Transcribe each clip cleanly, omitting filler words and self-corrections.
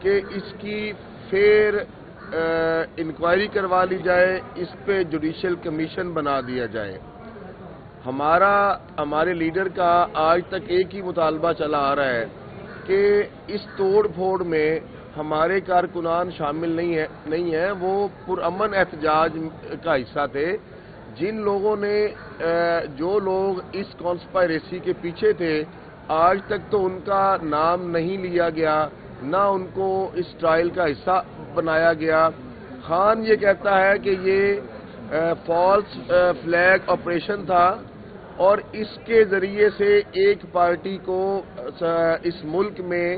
کہ اس کی فیر انکوائری کروا لی جائے، اس پہ جوڈیشل کمیشن بنا دیا جائے۔ ہمارے لیڈر کا آج تک ایک ہی مطالبہ چلا آ رہا ہے کہ اس توڑ پھوڑ میں ہمارے کارکنان شامل نہیں ہیں، وہ پرامن احتجاج کا حصہ تھے۔ جن لوگوں نے جو لوگ اس کانسپائریسی کے پیچھے تھے، آج تک تو ان کا نام نہیں لیا گیا، نہ ان کو اس ٹرائل کا حصہ بنایا گیا۔ خان یہ کہتا ہے کہ یہ فالس فلیگ آپریشن تھا اور اس کے ذریعے سے ایک پارٹی کو اس ملک میں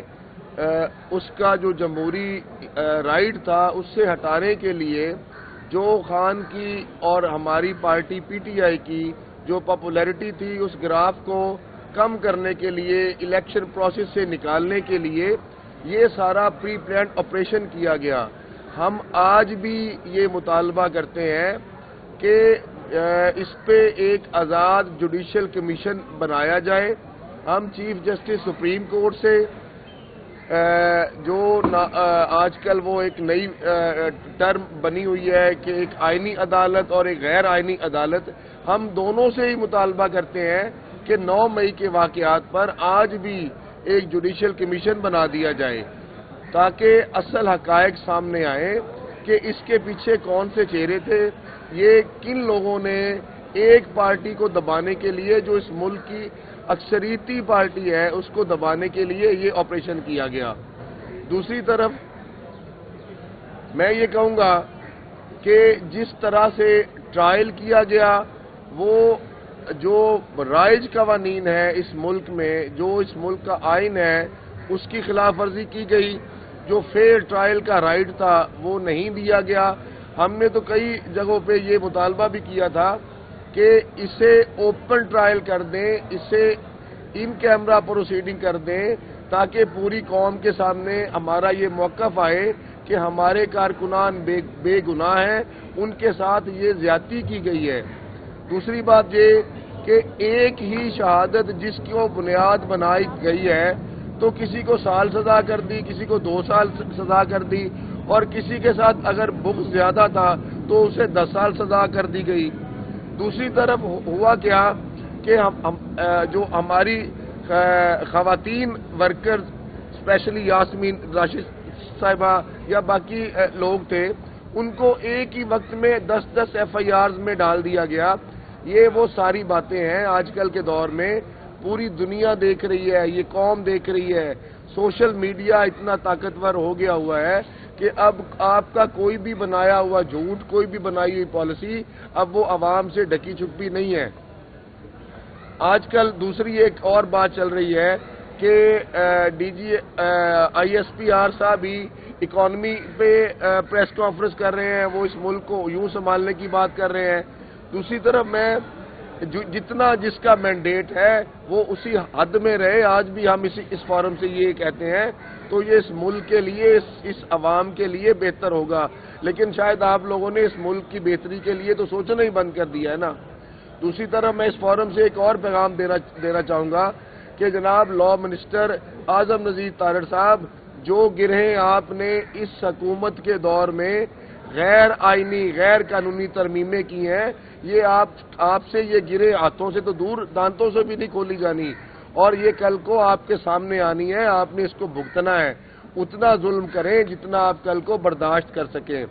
اس کا جو جمہوری رائٹ تھا اس سے ہٹانے کے لیے، جو خان کی اور ہماری پارٹی پی ٹی آئی کی جو پاپولیرٹی تھی اس گراف کو کم کرنے کے لیے، الیکشن پروسیس سے نکالنے کے لیے یہ سارا پری پلانڈ آپریشن کیا گیا۔ ہم آج بھی یہ مطالبہ کرتے ہیں کہ اس پہ ایک آزاد جوڈیشل کمیشن بنایا جائے۔ ہم چیف جسٹس سپریم کورٹ سے جو آج کل وہ ایک نئی ٹرم بنی ہوئی ہے کہ ایک آئینی عدالت اور ایک غیر آئینی عدالت، ہم دونوں سے ہی مطالبہ کرتے ہیں کہ 9 مئی کے واقعات پر آج بھی ایک جوڈیشل کمیشن بنا دیا جائے تاکہ اصل حقائق سامنے آئیں کہ اس کے پیچھے کون سے چہرے تھے، یہ کن لوگوں نے ایک پارٹی کو دبانے کے لیے، جو اس ملک کی اکثریتی پارٹی ہے، اس کو دبانے کے لیے یہ آپریشن کیا گیا۔ دوسری طرف میں یہ کہوں گا کہ جس طرح سے ٹرائل کیا گیا، وہ جو رائج قوانین ہے اس ملک میں، جو اس ملک کا آئین ہے، اس کی خلاف ورزی کی گئی۔ جو فیئر ٹرائل کا رائٹ تھا وہ نہیں دیا گیا۔ ہم نے تو کئی جگہوں پہ یہ مطالبہ بھی کیا تھا کہ اسے اوپن ٹرائل کر دیں، اسے ان کیمرہ پروسیڈنگ کر دیں تاکہ پوری قوم کے سامنے ہمارا یہ موقف آئے کہ ہمارے کارکنان بے گناہ ہیں، ان کے ساتھ یہ زیادتی کی گئی ہے۔ دوسری بات یہ کہ ایک ہی شہادت جس کو بنیاد بنائی گئی ہے، تو کسی کو سال سزا کر دی، کسی کو 2 سال سزا کر دی، اور کسی کے ساتھ اگر بغض زیادہ تھا تو اسے 10 سال سزا کر دی گئی۔ دوسری طرف ہوا کیا کہ جو ہماری خواتین ورکرز، اسپیشلی یاسمین راشد صاحبہ یا باقی لوگ تھے، ان کو ایک ہی وقت میں 10 ایف آئی آرز میں ڈال دیا گیا۔ یہ وہ ساری باتیں ہیں آج کل کے دور میں پوری دنیا دیکھ رہی ہے، یہ قوم دیکھ رہی ہے۔ سوشل میڈیا اتنا طاقتور ہو گیا ہوا ہے کہ اب آپ کا کوئی بھی بنایا ہوا جھوٹ، کوئی بھی بنائی ہوئی پالیسی اب وہ عوام سے ڈھکی چھپی نہیں ہے۔ آج کل دوسری ایک اور بات چل رہی ہے کہ D G I S P R صاحب بھی اکانومی پہ پریس کانفرنس کر رہے ہیں، وہ اس ملک کو یوں سنبھالنے کی بات کر رہے ہیں۔ دوسری طرف میں جتنا جس کا مینڈیٹ ہے وہ اسی حد میں رہے، آج بھی ہم اس فورم سے یہ کہتے ہیں، تو یہ اس ملک کے لیے، اس عوام کے لیے بہتر ہوگا۔ لیکن شاید آپ لوگوں نے اس ملک کی بہتری کے لیے تو سوچنا ہی بند کر دیا ہے نا۔ دوسری طرف میں اس فورم سے ایک اور پیغام دینا چاہوں گا کہ جناب لا منسٹر اعظم نذیر طارڑ صاحب، جو گرہیں آپ نے اس حکومت کے دور میں غیر آئینی، غیر قانونی ترمیمیں کی ہیں، یہ آپ سے یہ گرے ہاتھوں سے تو دور، دانتوں سے بھی نہیں کھولی جانی، اور یہ کل کو آپ کے سامنے آنی ہے، آپ نے اس کو بھگتنا ہے۔ اتنا ظلم کریں جتنا آپ کل کو برداشت کر سکیں۔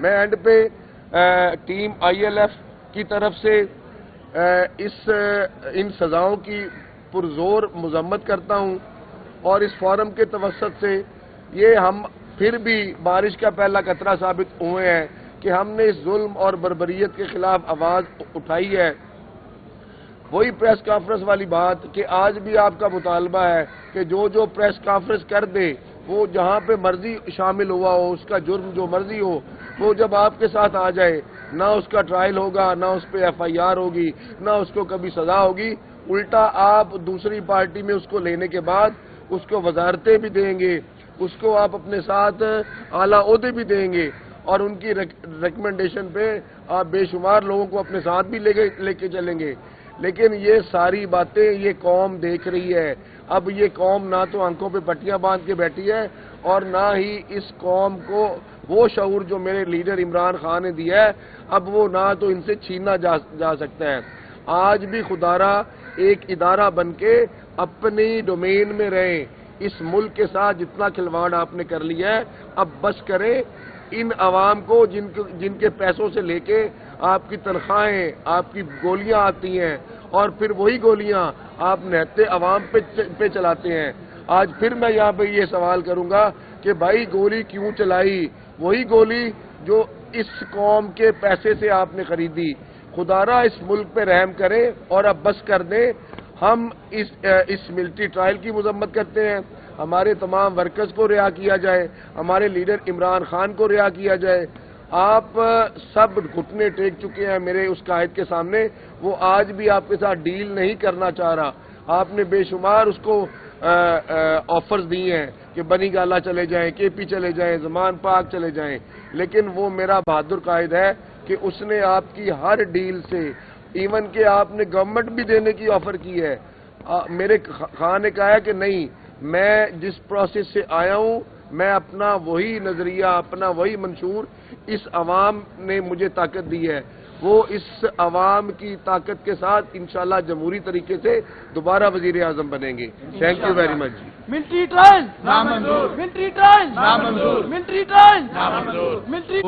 میں اینڈ پہ ٹیم آئی ایل ایف کی طرف سے ان سزاؤں کی پرزور مذمت کرتا ہوں، اور اس فورم کے توسط سے یہ ہم پھر بھی بارش کا پہلا قطرہ ثابت ہوئے ہیں کہ ہم نے اس ظلم اور بربریت کے خلاف آواز اٹھائی ہے۔ وہی پریس کانفرنس والی بات کہ آج بھی آپ کا مطالبہ ہے کہ جو پریس کانفرنس کر دے، وہ جہاں پہ مرضی شامل ہوا ہو، اس کا جرم جو مرضی ہو، وہ جب آپ کے ساتھ آ جائے، نہ اس کا ٹرائل ہوگا، نہ اس پہ ایف آئی آر ہوگی، نہ اس کو کبھی سزا ہوگی، الٹا آپ دوسری پارٹی میں اس کو لینے کے بعد اس کو وزارتیں بھی دیں گے، اس کو آپ اپنے ساتھ اعلیٰ عہدے بھی دیں گے، اور ان کی ریکمنڈیشن پہ آپ بے شمار لوگوں کو اپنے ساتھ بھی لے کے چلیں گے۔ لیکن یہ ساری باتیں یہ قوم دیکھ رہی ہے۔ اب یہ قوم نہ تو آنکھوں پہ پٹیاں باندھ کے بیٹھی ہے اور نہ ہی اس قوم کو وہ شعور جو میرے لیڈر عمران خان نے دیا ہے اب وہ نہ تو ان سے چھینا جا سکتا ہے۔ آج بھی خدارا ایک ادارہ بن کے اپنی ڈومین میں رہیں۔ اس ملک کے ساتھ جتنا کھلواڑ آپ نے کر لیا ہے اب بس کریں۔ ان عوام کو جن کے پیسوں سے لے کے آپ کی تنخواہیں، آپ کی گولیاں آتی ہیں اور پھر وہی گولیاں آپ نہتے عوام پہ چلاتے ہیں۔ آج پھر میں یہاں پہ یہ سوال کروں گا کہ بھائی گولی کیوں چلائی؟ وہی گولی جو اس قوم کے پیسے سے آپ نے خریدی۔ خدارا اس ملک پہ رحم کریں اور اب بس کر دیں۔ ہم اس ملٹری ٹرائل کی مذمت کرتے ہیں، ہمارے تمام ورکرز کو رہا کیا جائے، ہمارے لیڈر عمران خان کو رہا کیا جائے۔ آپ سب گھٹنے ٹیک چکے ہیں میرے اس قائد کے سامنے، وہ آج بھی آپ کے ساتھ ڈیل نہیں کرنا چاہ رہا۔ آپ نے بے شمار اس کو آفرز دی ہیں کہ بنی گالا چلے جائیں، کے پی چلے جائیں، زمان پاک چلے جائیں، لیکن وہ میرا بہادر قائد ہے کہ اس نے آپ کی ہر ڈیل سے، ایون کہ آپ نے گورنمنٹ بھی دینے کی آفر کی ہے، میرے خان نے کہا ہے کہ نہیں، میں جس پروسیس سے آیا ہوں میں اپنا وہی نظریہ، اپنا وہی منشور اس عوام نے مجھے طاقت دی ہے، وہ اس عوام کی طاقت کے ساتھ انشاءاللہ جمہوری طریقے سے دوبارہ وزیر اعظم بنیں گے۔ Thank you very much ji. Military trial نامنظور، ملٹری ٹرائل نامنظور، ملٹری ٹرائل نامنظور، ملٹری